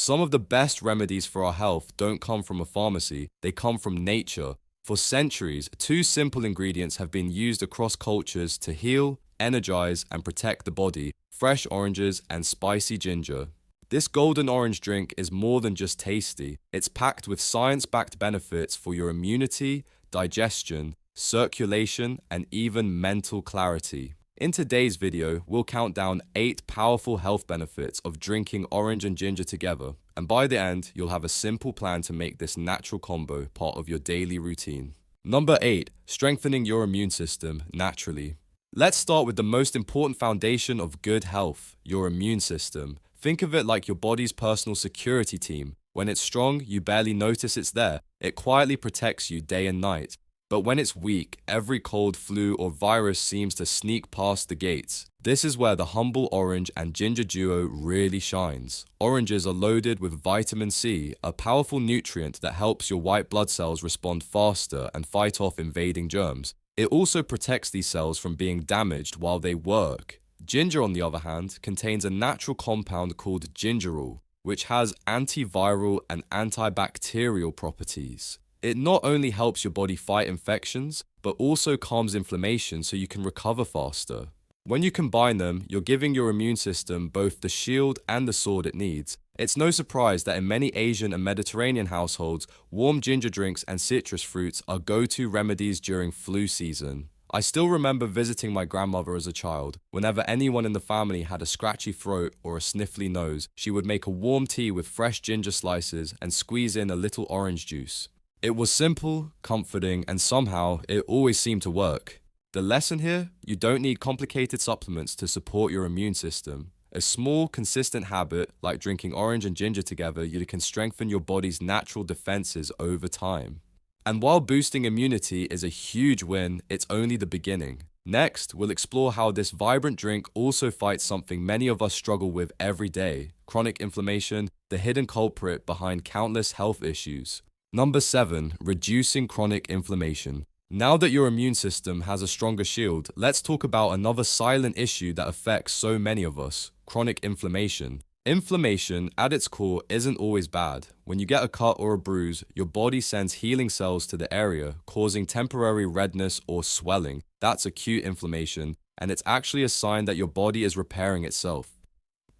Some of the best remedies for our health don't come from a pharmacy, they come from nature. For centuries, two simple ingredients have been used across cultures to heal, energize, and protect the body: fresh oranges and spicy ginger. This golden orange drink is more than just tasty, it's packed with science-backed benefits for your immunity, digestion, circulation, and even mental clarity. In today's video, we'll count down 8 powerful health benefits of drinking orange and ginger together, and by the end, you'll have a simple plan to make this natural combo part of your daily routine. Number 8, strengthening your immune system naturally. Let's start with the most important foundation of good health, your immune system. Think of it like your body's personal security team. When it's strong, you barely notice it's there. It quietly protects you day and night. But when it's weak, every cold, flu, or virus seems to sneak past the gates. This is where the humble orange and ginger duo really shines. Oranges are loaded with vitamin C, a powerful nutrient that helps your white blood cells respond faster and fight off invading germs. It also protects these cells from being damaged while they work. Ginger, on the other hand, contains a natural compound called gingerol, which has antiviral and antibacterial properties. It not only helps your body fight infections, but also calms inflammation so you can recover faster. When you combine them, you're giving your immune system both the shield and the sword it needs. It's no surprise that in many Asian and Mediterranean households, warm ginger drinks and citrus fruits are go-to remedies during flu season. I still remember visiting my grandmother as a child. Whenever anyone in the family had a scratchy throat or a sniffly nose, she would make a warm tea with fresh ginger slices and squeeze in a little orange juice. It was simple, comforting, and somehow it always seemed to work. The lesson here: you don't need complicated supplements to support your immune system. A small, consistent habit, like drinking orange and ginger together, you can strengthen your body's natural defenses over time. And while boosting immunity is a huge win, it's only the beginning. Next, we'll explore how this vibrant drink also fights something many of us struggle with every day: chronic inflammation, the hidden culprit behind countless health issues. Number 7, reducing chronic inflammation. Now that your immune system has a stronger shield, let's talk about another silent issue that affects so many of us: chronic inflammation. Inflammation, at its core, isn't always bad. When you get a cut or a bruise, your body sends healing cells to the area, causing temporary redness or swelling. That's acute inflammation, and it's actually a sign that your body is repairing itself.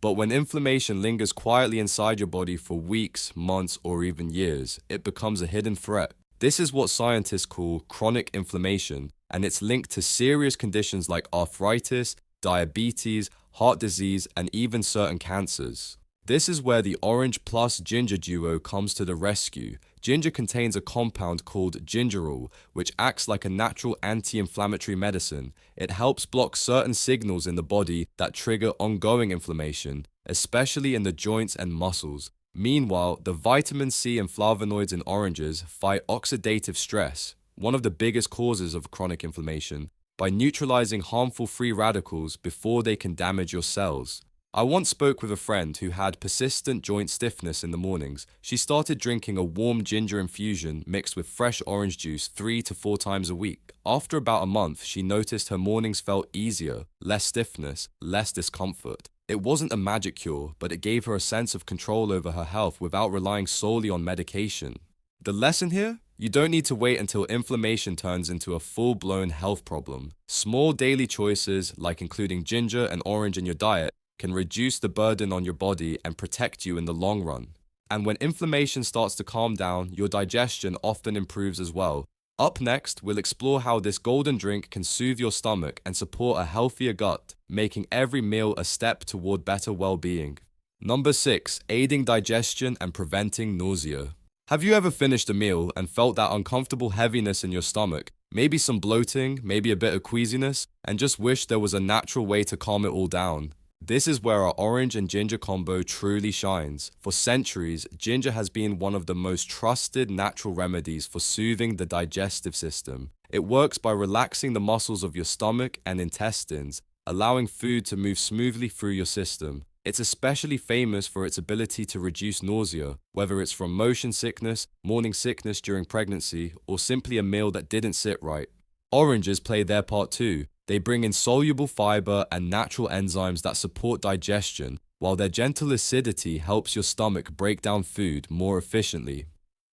But when inflammation lingers quietly inside your body for weeks, months, or even years, it becomes a hidden threat. This is what scientists call chronic inflammation, and it's linked to serious conditions like arthritis, diabetes, heart disease, and even certain cancers. This is where the orange plus ginger duo comes to the rescue. Ginger contains a compound called gingerol, which acts like a natural anti-inflammatory medicine. It helps block certain signals in the body that trigger ongoing inflammation, especially in the joints and muscles. Meanwhile, the vitamin C and flavonoids in oranges fight oxidative stress, one of the biggest causes of chronic inflammation, by neutralizing harmful free radicals before they can damage your cells. I once spoke with a friend who had persistent joint stiffness in the mornings. She started drinking a warm ginger infusion mixed with fresh orange juice 3 to 4 times a week. After about a month, she noticed her mornings felt easier, less stiffness, less discomfort. It wasn't a magic cure, but it gave her a sense of control over her health without relying solely on medication. The lesson here? You don't need to wait until inflammation turns into a full-blown health problem. Small daily choices, like including ginger and orange in your diet, can reduce the burden on your body and protect you in the long run. And when inflammation starts to calm down, your digestion often improves as well. Up next, we'll explore how this golden drink can soothe your stomach and support a healthier gut, making every meal a step toward better well-being. Number 6, aiding digestion and preventing nausea. Have you ever finished a meal and felt that uncomfortable heaviness in your stomach, maybe some bloating, maybe a bit of queasiness, and just wished there was a natural way to calm it all down? This is where our orange and ginger combo truly shines. For centuries, ginger has been one of the most trusted natural remedies for soothing the digestive system. It works by relaxing the muscles of your stomach and intestines, allowing food to move smoothly through your system. It's especially famous for its ability to reduce nausea, whether it's from motion sickness, morning sickness during pregnancy, or simply a meal that didn't sit right. Oranges play their part too. They bring in soluble fiber and natural enzymes that support digestion, while their gentle acidity helps your stomach break down food more efficiently.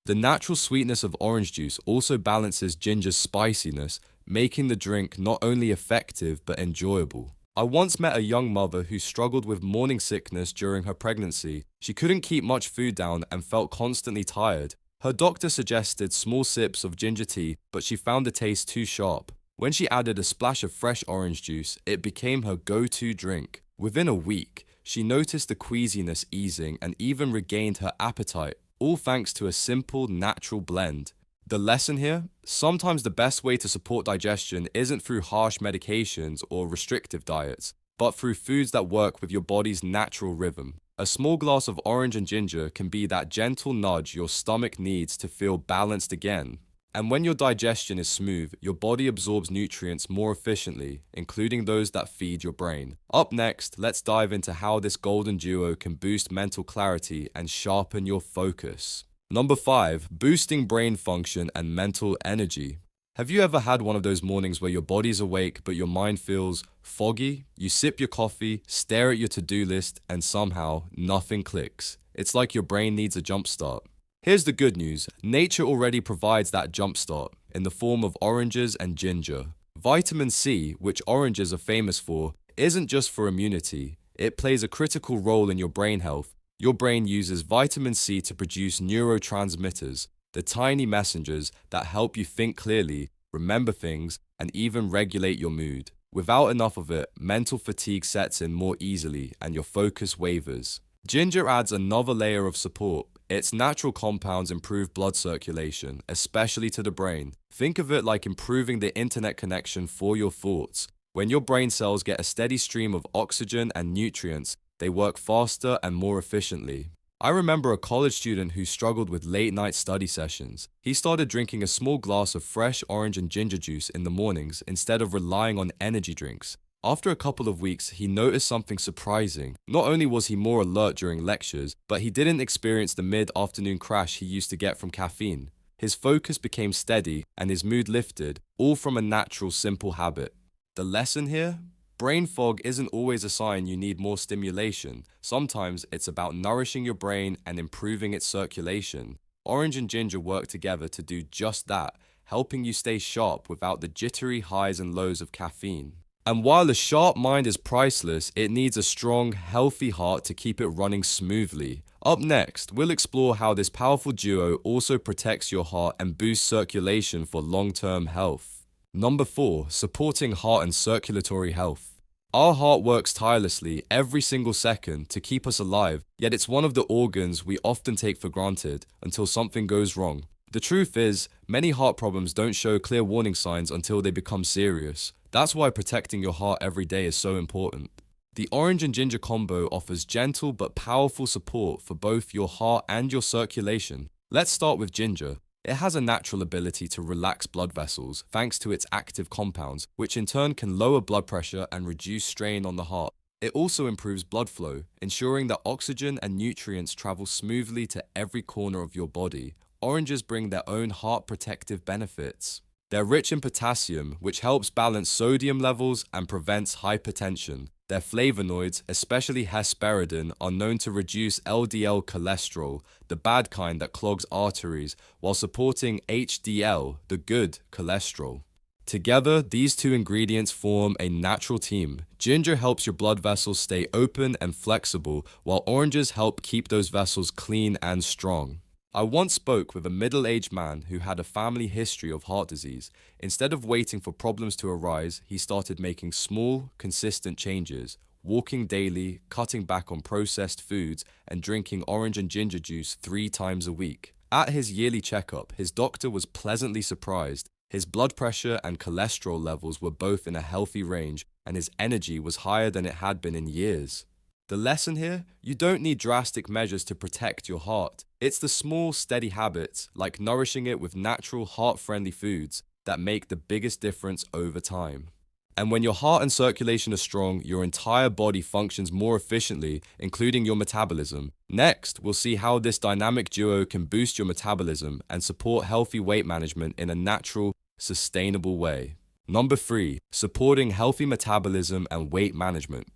The natural sweetness of orange juice also balances ginger's spiciness, making the drink not only effective but enjoyable. I once met a young mother who struggled with morning sickness during her pregnancy. She couldn't keep much food down and felt constantly tired. Her doctor suggested small sips of ginger tea, but she found the taste too sharp. When she added a splash of fresh orange juice, it became her go-to drink. Within a week, she noticed the queasiness easing and even regained her appetite, all thanks to a simple, natural blend. The lesson here? Sometimes the best way to support digestion isn't through harsh medications or restrictive diets, but through foods that work with your body's natural rhythm. A small glass of orange and ginger can be that gentle nudge your stomach needs to feel balanced again. And when your digestion is smooth, your body absorbs nutrients more efficiently, including those that feed your brain. Up next, let's dive into how this golden duo can boost mental clarity and sharpen your focus. Number 5, boosting brain function and mental energy. Have you ever had one of those mornings where your body's awake but your mind feels foggy? You sip your coffee, stare at your to-do list, and somehow nothing clicks. It's like your brain needs a jump start. Here's the good news. Nature already provides that jump start in the form of oranges and ginger. Vitamin C, which oranges are famous for, isn't just for immunity. It plays a critical role in your brain health. Your brain uses vitamin C to produce neurotransmitters, the tiny messengers that help you think clearly, remember things, and even regulate your mood. Without enough of it, mental fatigue sets in more easily and your focus wavers. Ginger adds another layer of support. Its natural compounds improve blood circulation, especially to the brain. Think of it like improving the internet connection for your thoughts. When your brain cells get a steady stream of oxygen and nutrients, they work faster and more efficiently. I remember a college student who struggled with late-night study sessions. He started drinking a small glass of fresh orange and ginger juice in the mornings instead of relying on energy drinks. After a couple of weeks, he noticed something surprising. Not only was he more alert during lectures, but he didn't experience the mid-afternoon crash he used to get from caffeine. His focus became steady and his mood lifted, all from a natural, simple habit. The lesson here? Brain fog isn't always a sign you need more stimulation. Sometimes it's about nourishing your brain and improving its circulation. Orange and ginger work together to do just that, helping you stay sharp without the jittery highs and lows of caffeine. And while a sharp mind is priceless, it needs a strong, healthy heart to keep it running smoothly. Up next, we'll explore how this powerful duo also protects your heart and boosts circulation for long-term health. Number 4, supporting heart and circulatory health. Our heart works tirelessly every single second to keep us alive, yet it's one of the organs we often take for granted until something goes wrong. The truth is, many heart problems don't show clear warning signs until they become serious. That's why protecting your heart every day is so important. The orange and ginger combo offers gentle but powerful support for both your heart and your circulation. Let's start with ginger. It has a natural ability to relax blood vessels thanks to its active compounds, which in turn can lower blood pressure and reduce strain on the heart. It also improves blood flow, ensuring that oxygen and nutrients travel smoothly to every corner of your body. Oranges bring their own heart protective benefits. They're rich in potassium, which helps balance sodium levels and prevents hypertension. Their flavonoids, especially hesperidin, are known to reduce LDL cholesterol, the bad kind that clogs arteries, while supporting HDL, the good cholesterol. Together, these two ingredients form a natural team. Ginger helps your blood vessels stay open and flexible, while oranges help keep those vessels clean and strong. I once spoke with a middle-aged man who had a family history of heart disease. Instead of waiting for problems to arise, he started making small, consistent changes, walking daily, cutting back on processed foods, and drinking orange and ginger juice 3 times a week. At his yearly checkup, his doctor was pleasantly surprised. His blood pressure and cholesterol levels were both in a healthy range, and his energy was higher than it had been in years. The lesson here? You don't need drastic measures to protect your heart. It's the small, steady habits, like nourishing it with natural, heart-friendly foods, that make the biggest difference over time. And when your heart and circulation are strong, your entire body functions more efficiently, including your metabolism. Next, we'll see how this dynamic duo can boost your metabolism and support healthy weight management in a natural, sustainable way. Number 3, supporting healthy metabolism and weight management.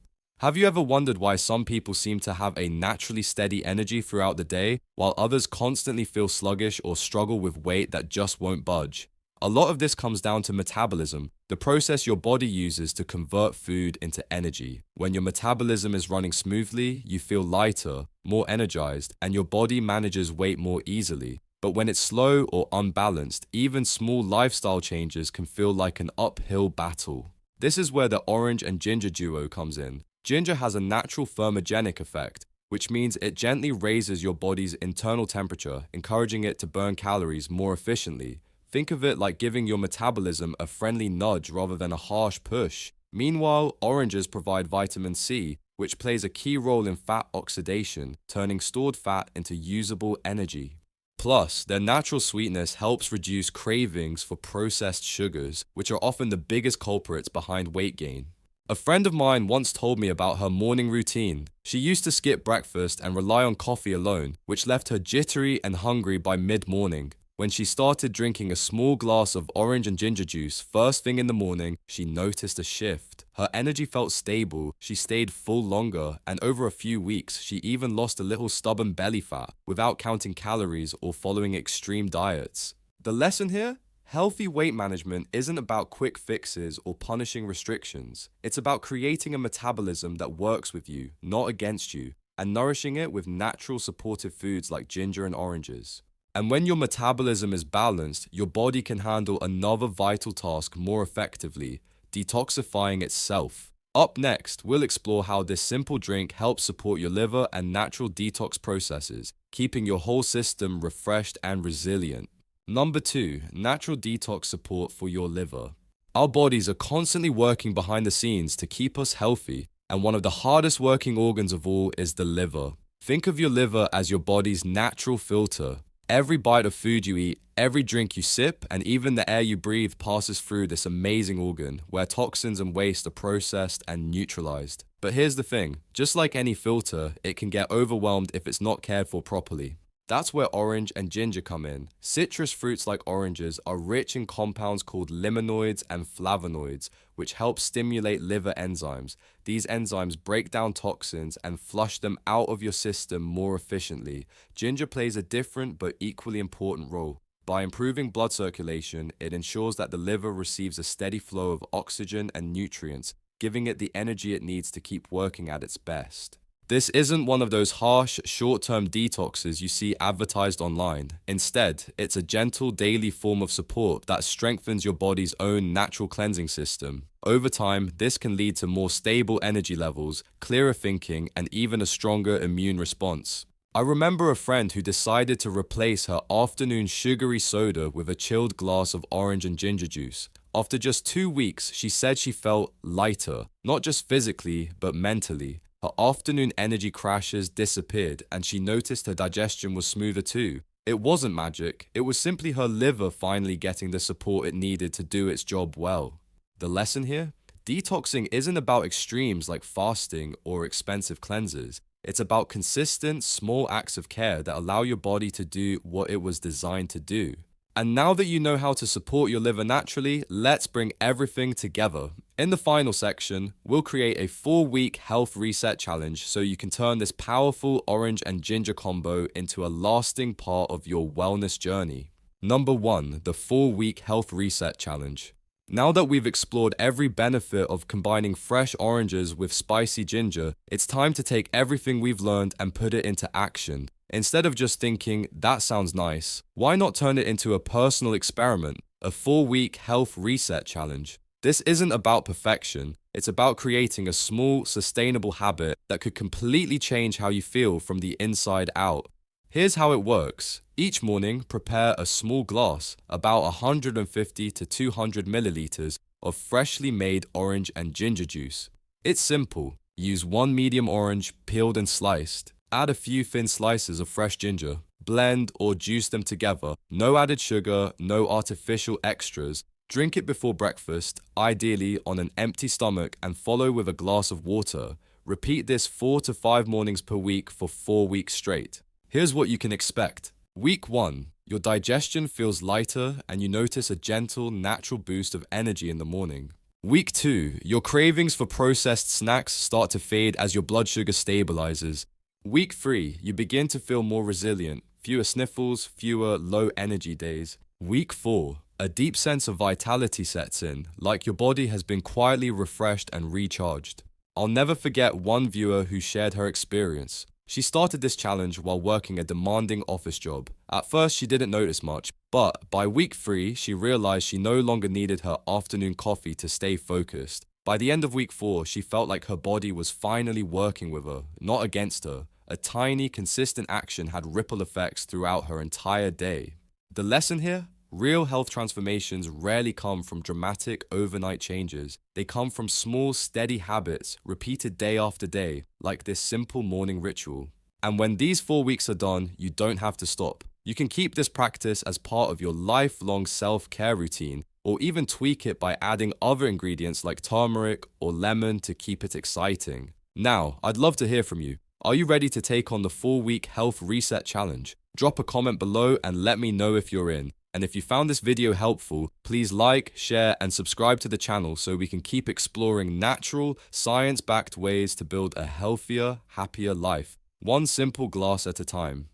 Have you ever wondered why some people seem to have a naturally steady energy throughout the day, while others constantly feel sluggish or struggle with weight that just won't budge? A lot of this comes down to metabolism, the process your body uses to convert food into energy. When your metabolism is running smoothly, you feel lighter, more energized, and your body manages weight more easily. But when it's slow or unbalanced, even small lifestyle changes can feel like an uphill battle. This is where the orange and ginger duo comes in. Ginger has a natural thermogenic effect, which means it gently raises your body's internal temperature, encouraging it to burn calories more efficiently. Think of it like giving your metabolism a friendly nudge rather than a harsh push. Meanwhile, oranges provide vitamin C, which plays a key role in fat oxidation, turning stored fat into usable energy. Plus, their natural sweetness helps reduce cravings for processed sugars, which are often the biggest culprits behind weight gain. A friend of mine once told me about her morning routine. She used to skip breakfast and rely on coffee alone, which left her jittery and hungry by mid-morning. When she started drinking a small glass of orange and ginger juice first thing in the morning, she noticed a shift. Her energy felt stable, she stayed full longer, and over a few weeks, she even lost a little stubborn belly fat without counting calories or following extreme diets. The lesson here? Healthy weight management isn't about quick fixes or punishing restrictions. It's about creating a metabolism that works with you, not against you, and nourishing it with natural supportive foods like ginger and oranges. And when your metabolism is balanced, your body can handle another vital task more effectively, detoxifying itself. Up next, we'll explore how this simple drink helps support your liver and natural detox processes, keeping your whole system refreshed and resilient. Number 2, natural detox support for your liver. Our bodies are constantly working behind the scenes to keep us healthy, and one of the hardest working organs of all is the liver. Think of your liver as your body's natural filter. Every bite of food you eat, every drink you sip, and even the air you breathe passes through this amazing organ, where toxins and waste are processed and neutralized. But here's the thing, just like any filter, it can get overwhelmed if it's not cared for properly. That's where orange and ginger come in. Citrus fruits like oranges are rich in compounds called limonoids and flavonoids, which help stimulate liver enzymes. These enzymes break down toxins and flush them out of your system more efficiently. Ginger plays a different but equally important role. By improving blood circulation, it ensures that the liver receives a steady flow of oxygen and nutrients, giving it the energy it needs to keep working at its best. This isn't one of those harsh, short-term detoxes you see advertised online. Instead, it's a gentle daily form of support that strengthens your body's own natural cleansing system. Over time, this can lead to more stable energy levels, clearer thinking, and even a stronger immune response. I remember a friend who decided to replace her afternoon sugary soda with a chilled glass of orange and ginger juice. After just 2 weeks, she said she felt lighter, not just physically, but mentally. Her afternoon energy crashes disappeared, and she noticed her digestion was smoother too. It wasn't magic, it was simply her liver finally getting the support it needed to do its job well. The lesson here? Detoxing isn't about extremes like fasting or expensive cleansers. It's about consistent, small acts of care that allow your body to do what it was designed to do. And now that you know how to support your liver naturally, let's bring everything together. In the final section, we'll create a 4-week health reset challenge so you can turn this powerful orange and ginger combo into a lasting part of your wellness journey. Number 1, the 4-week health reset challenge. Now that we've explored every benefit of combining fresh oranges with spicy ginger, it's time to take everything we've learned and put it into action. Instead of just thinking, that sounds nice, why not turn it into a personal experiment, a 4-week health reset challenge? This isn't about perfection, it's about creating a small, sustainable habit that could completely change how you feel from the inside out. Here's how it works. Each morning, prepare a small glass, about 150 to 200 milliliters, of freshly made orange and ginger juice. It's simple. Use 1 medium orange, peeled and sliced. Add a few thin slices of fresh ginger. Blend or juice them together. No added sugar, no artificial extras. Drink it before breakfast, ideally on an empty stomach, and follow with a glass of water. Repeat this 4 to 5 mornings per week for 4 weeks straight. Here's what you can expect. Week 1. Your digestion feels lighter and you notice a gentle, natural boost of energy in the morning. Week 2, your cravings for processed snacks start to fade as your blood sugar stabilizes. Week 3, you begin to feel more resilient, fewer sniffles, fewer low energy days. Week 4, a deep sense of vitality sets in, like your body has been quietly refreshed and recharged. I'll never forget one viewer who shared her experience. She started this challenge while working a demanding office job. At first, she didn't notice much, but by week 3, she realized she no longer needed her afternoon coffee to stay focused. By the end of week 4, she felt like her body was finally working with her, not against her. A tiny, consistent action had ripple effects throughout her entire day. The lesson here? Real health transformations rarely come from dramatic overnight changes. They come from small, steady habits repeated day after day, like this simple morning ritual. And when these 4 weeks are done, you don't have to stop. You can keep this practice as part of your lifelong self-care routine, or even tweak it by adding other ingredients like turmeric or lemon to keep it exciting. Now, I'd love to hear from you. Are you ready to take on the 4-week health reset challenge? Drop a comment below and let me know if you're in. And if you found this video helpful, please like, share, and subscribe to the channel so we can keep exploring natural, science-backed ways to build a healthier, happier life, one simple glass at a time.